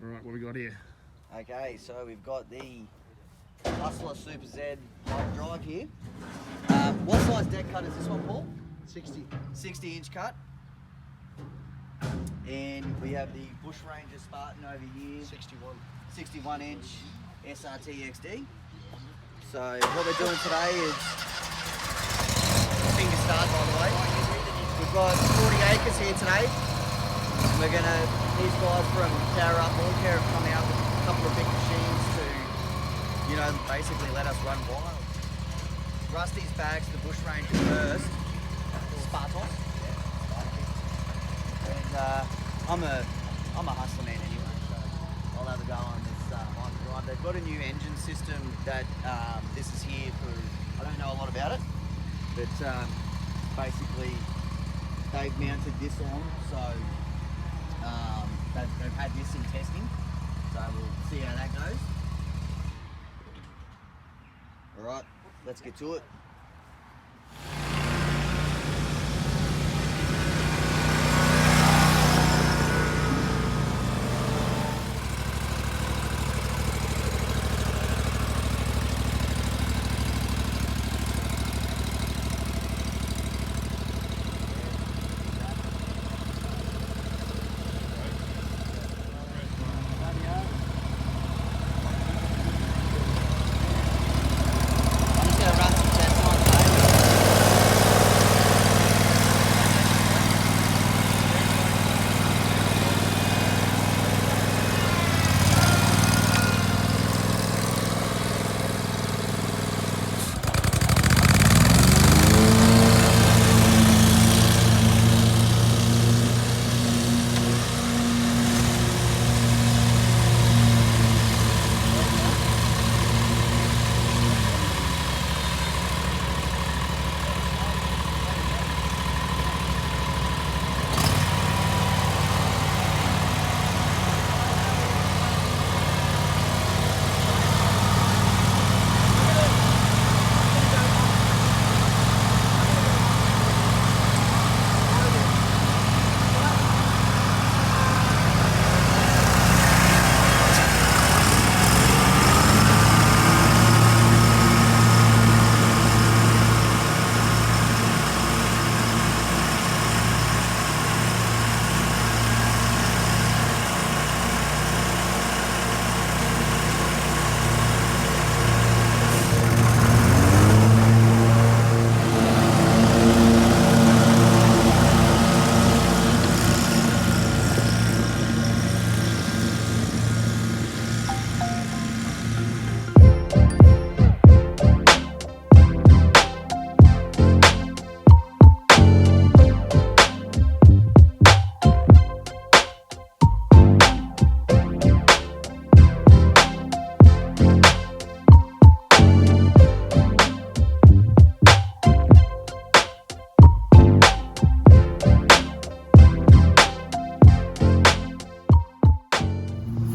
Alright, what we got here? Okay, so we've got the Hustler Super Z Hyperdrive here. What size deck cut is this one, Paul? 60. 60-inch cut. And we have the Bushranger Spartan over here. 61-inch SRT XD. So what we're doing today is finger start, by the way. We've got 40 acres here today. These guys from Powerup Lawncare have come out with a couple of big machines to, you know, basically let us run wild. Rusty's bags the Bushranger first. Spartan. And I'm a hustler man anyway, so I'll have a go on this Hyperdrive. They've got a new engine system that this is here for, I don't know a lot about it, but basically they've mounted this on, so they've had this in testing, so we'll see how that goes. Alright, let's get to it.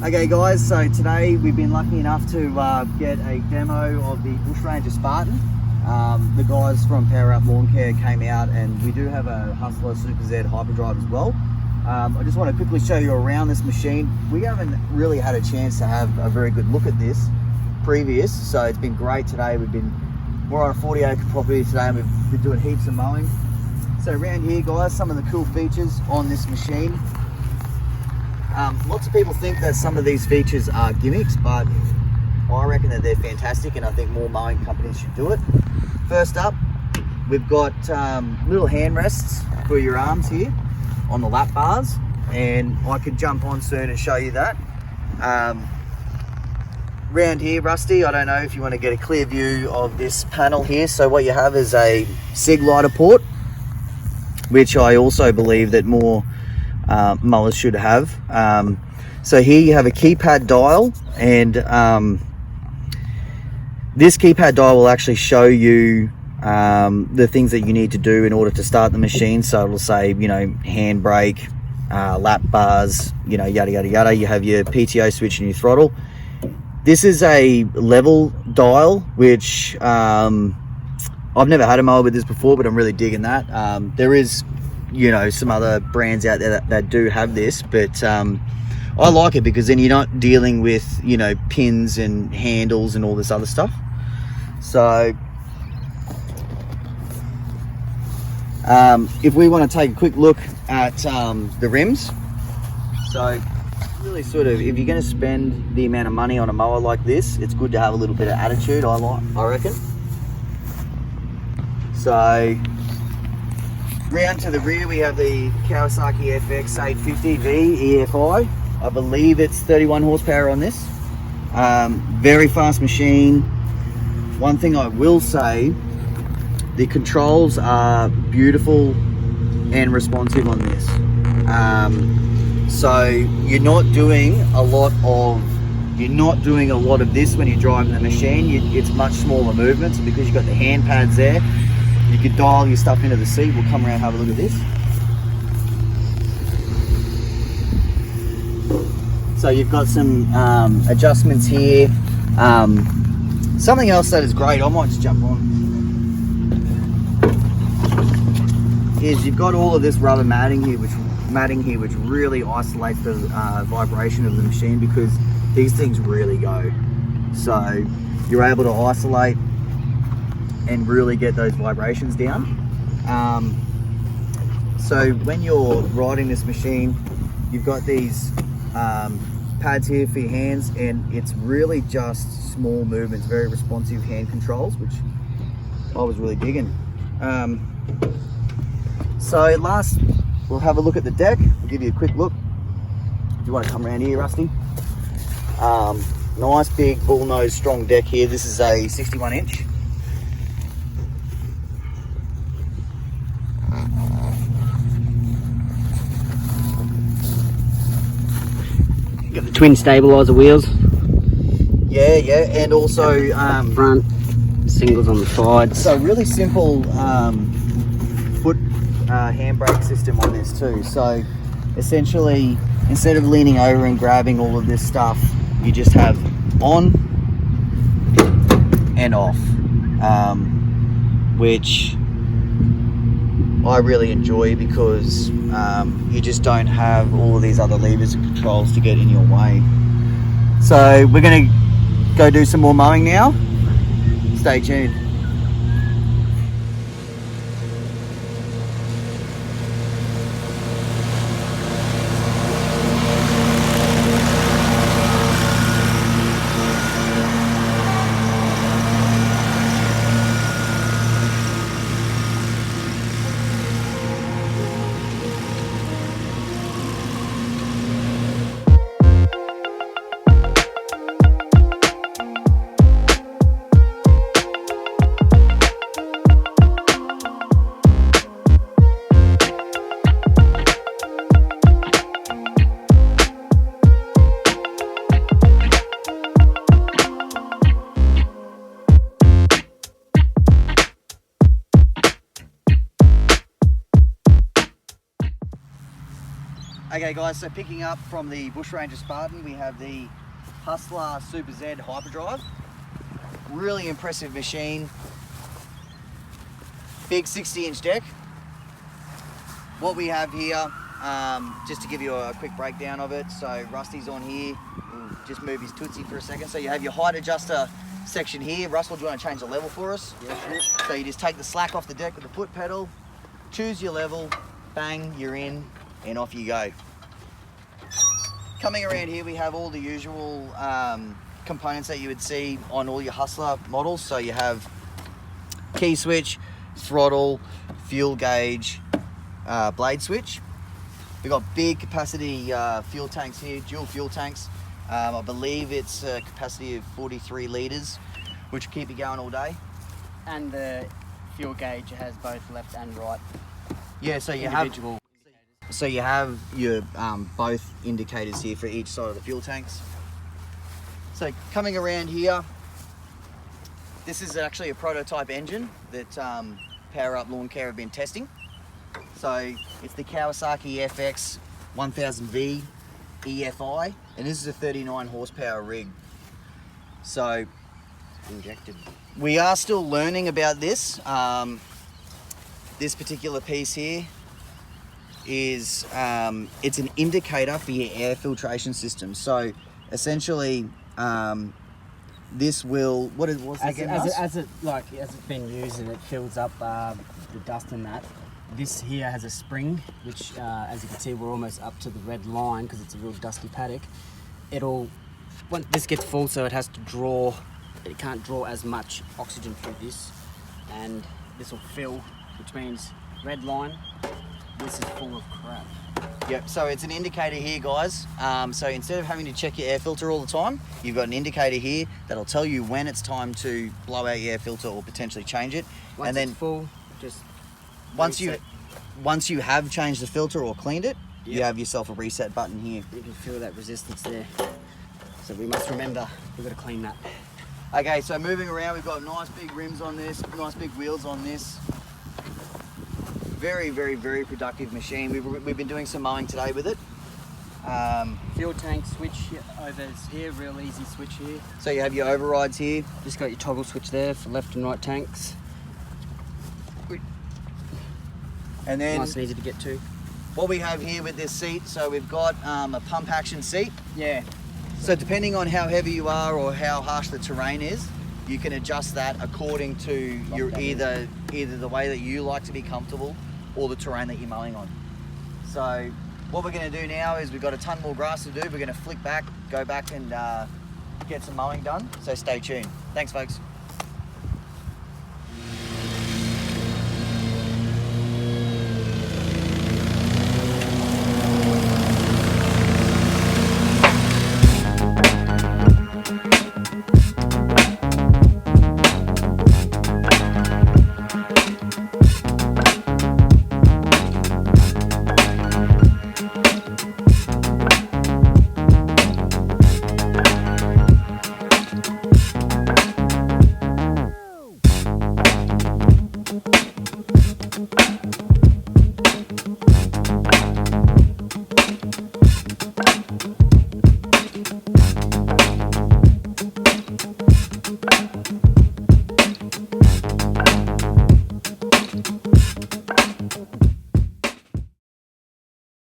Okay guys, so today we've been lucky enough to get a demo of the Bushranger Spartan. The guys from Powerup Lawncare came out, and we do have a Hustler Super Z Hyperdrive as well. I just want to quickly show you around this machine. We haven't really had a chance to have a very good look at this previous, so it's been great today. We're on a 40-acre property today, and we've been doing heaps of mowing. So around here guys, some of the cool features on this machine. Lots of people think that some of these features are gimmicks, but I reckon that they're fantastic, and I think more mowing companies should do it. First up, we've got little hand rests for your arms here on the lap bars, and I could jump on soon and show you that. Round here, Rusty, I don't know if you want to get a clear view of this panel here. So what you have is a SIG lighter port, which I also believe that more mowers should have. So here you have a keypad dial, and this keypad dial will actually show you the things that you need to do in order to start the machine. So it'll say, you know, handbrake, lap bars, you know, yada yada yada. You have your PTO switch and your throttle. This is a level dial, which I've never had a mower with this before, but I'm really digging that. There is, you know, some other brands out there that do have this, but I like it because then you're not dealing with, you know, pins and handles and all this other stuff. So if we want to take a quick look at the rims, so really sort of, if you're going to spend the amount of money on a mower like this, it's good to have a little bit of attitude, I reckon. So round to the rear we have the Kawasaki FX 850V EFI. I believe it's 31 horsepower on this. Very fast machine. One thing I will say, the controls are beautiful and responsive on this. So you're not doing a lot of this when you're driving the machine. It's much smaller movements because you've got the hand pads there. You can dial your stuff into the seat. We'll come around and have a look at this. So you've got some adjustments here. Something else that is great, I might just jump on, is you've got all of this rubber matting here, which really isolates the vibration of the machine, because these things really go. So you're able to isolate and really get those vibrations down. So when you're riding this machine, you've got these pads here for your hands, and it's really just small movements, very responsive hand controls, which I was really digging. So last, we'll have a look at the deck. I'll give you a quick look. If you want to come around here, Rusty. Nice big bullnose strong deck here. This is a 61 inch. Got the twin stabilizer wheels. Yeah, and also front, singles on the sides. So really simple foot handbrake system on this too. So essentially, instead of leaning over and grabbing all of this stuff, you just have on and off, which I really enjoy, because you just don't have all of these other levers and controls to get in your way. So we're going to go do some more mowing now. Stay tuned. Okay guys, so picking up from the Bushranger Spartan, we have the Hustler Super Z Hyperdrive. Really impressive machine. Big 60-inch deck. What we have here, just to give you a quick breakdown of it, so Rusty's on here. We'll just move his Tootsie for a second. So you have your height adjuster section here. Russell, do you want to change the level for us? Yeah, sure. So you just take the slack off the deck with the foot pedal, choose your level, bang, you're in, and off you go. Coming around here, we have all the usual components that you would see on all your Hustler models. So you have key switch, throttle, fuel gauge, blade switch. We've got big capacity fuel tanks here, dual fuel tanks. I believe it's a capacity of 43 litres, which will keep you going all day. And the fuel gauge has both left and right. Yeah, so you individual. have... So you have your both indicators here for each side of the fuel tanks. So coming around here, this is actually a prototype engine that Powerup Lawncare have been testing. So it's the Kawasaki FX 1000V EFI, and this is a 39 horsepower rig. So Injected. we are still learning about this. This particular piece here. is it's an indicator for your air filtration system. So essentially, this will what's it again? As it's been used and it fills up the dust and that. This here has a spring, which as you can see, we're almost up to the red line because it's a real dusty paddock. When this gets full, so it has to draw. It can't draw as much oxygen through this, and this will fill, which means red line. This is full of crap. Yep, so it's an indicator here, guys. So instead of having to check your air filter all the time, you've got an indicator here that'll tell you when it's time to blow out your air filter or potentially change it. Once and then it's full, just once reset. you have changed the filter or cleaned it, Yep. you have yourself a reset button here. You can feel that resistance there. So we must remember, we've got to clean that. Okay, so moving around, we've got nice big rims on this, nice big wheels on this. Very, very, very productive machine. We've been doing some mowing today with it. Fuel tank switch over here, real easy switch here. So you have your overrides here. Just got your toggle switch there for left and right tanks. And then Nice and easy to get to. what we have here with this seat, so we've got a pump action seat. Yeah. So depending on how heavy you are or how harsh the terrain is, you can adjust that according to your either the way that you like to be comfortable or the terrain that you're mowing on. So what we're going to do now is we've got a ton more grass to do. We're going to flick back, go back and get some mowing done. So stay tuned. Thanks, folks.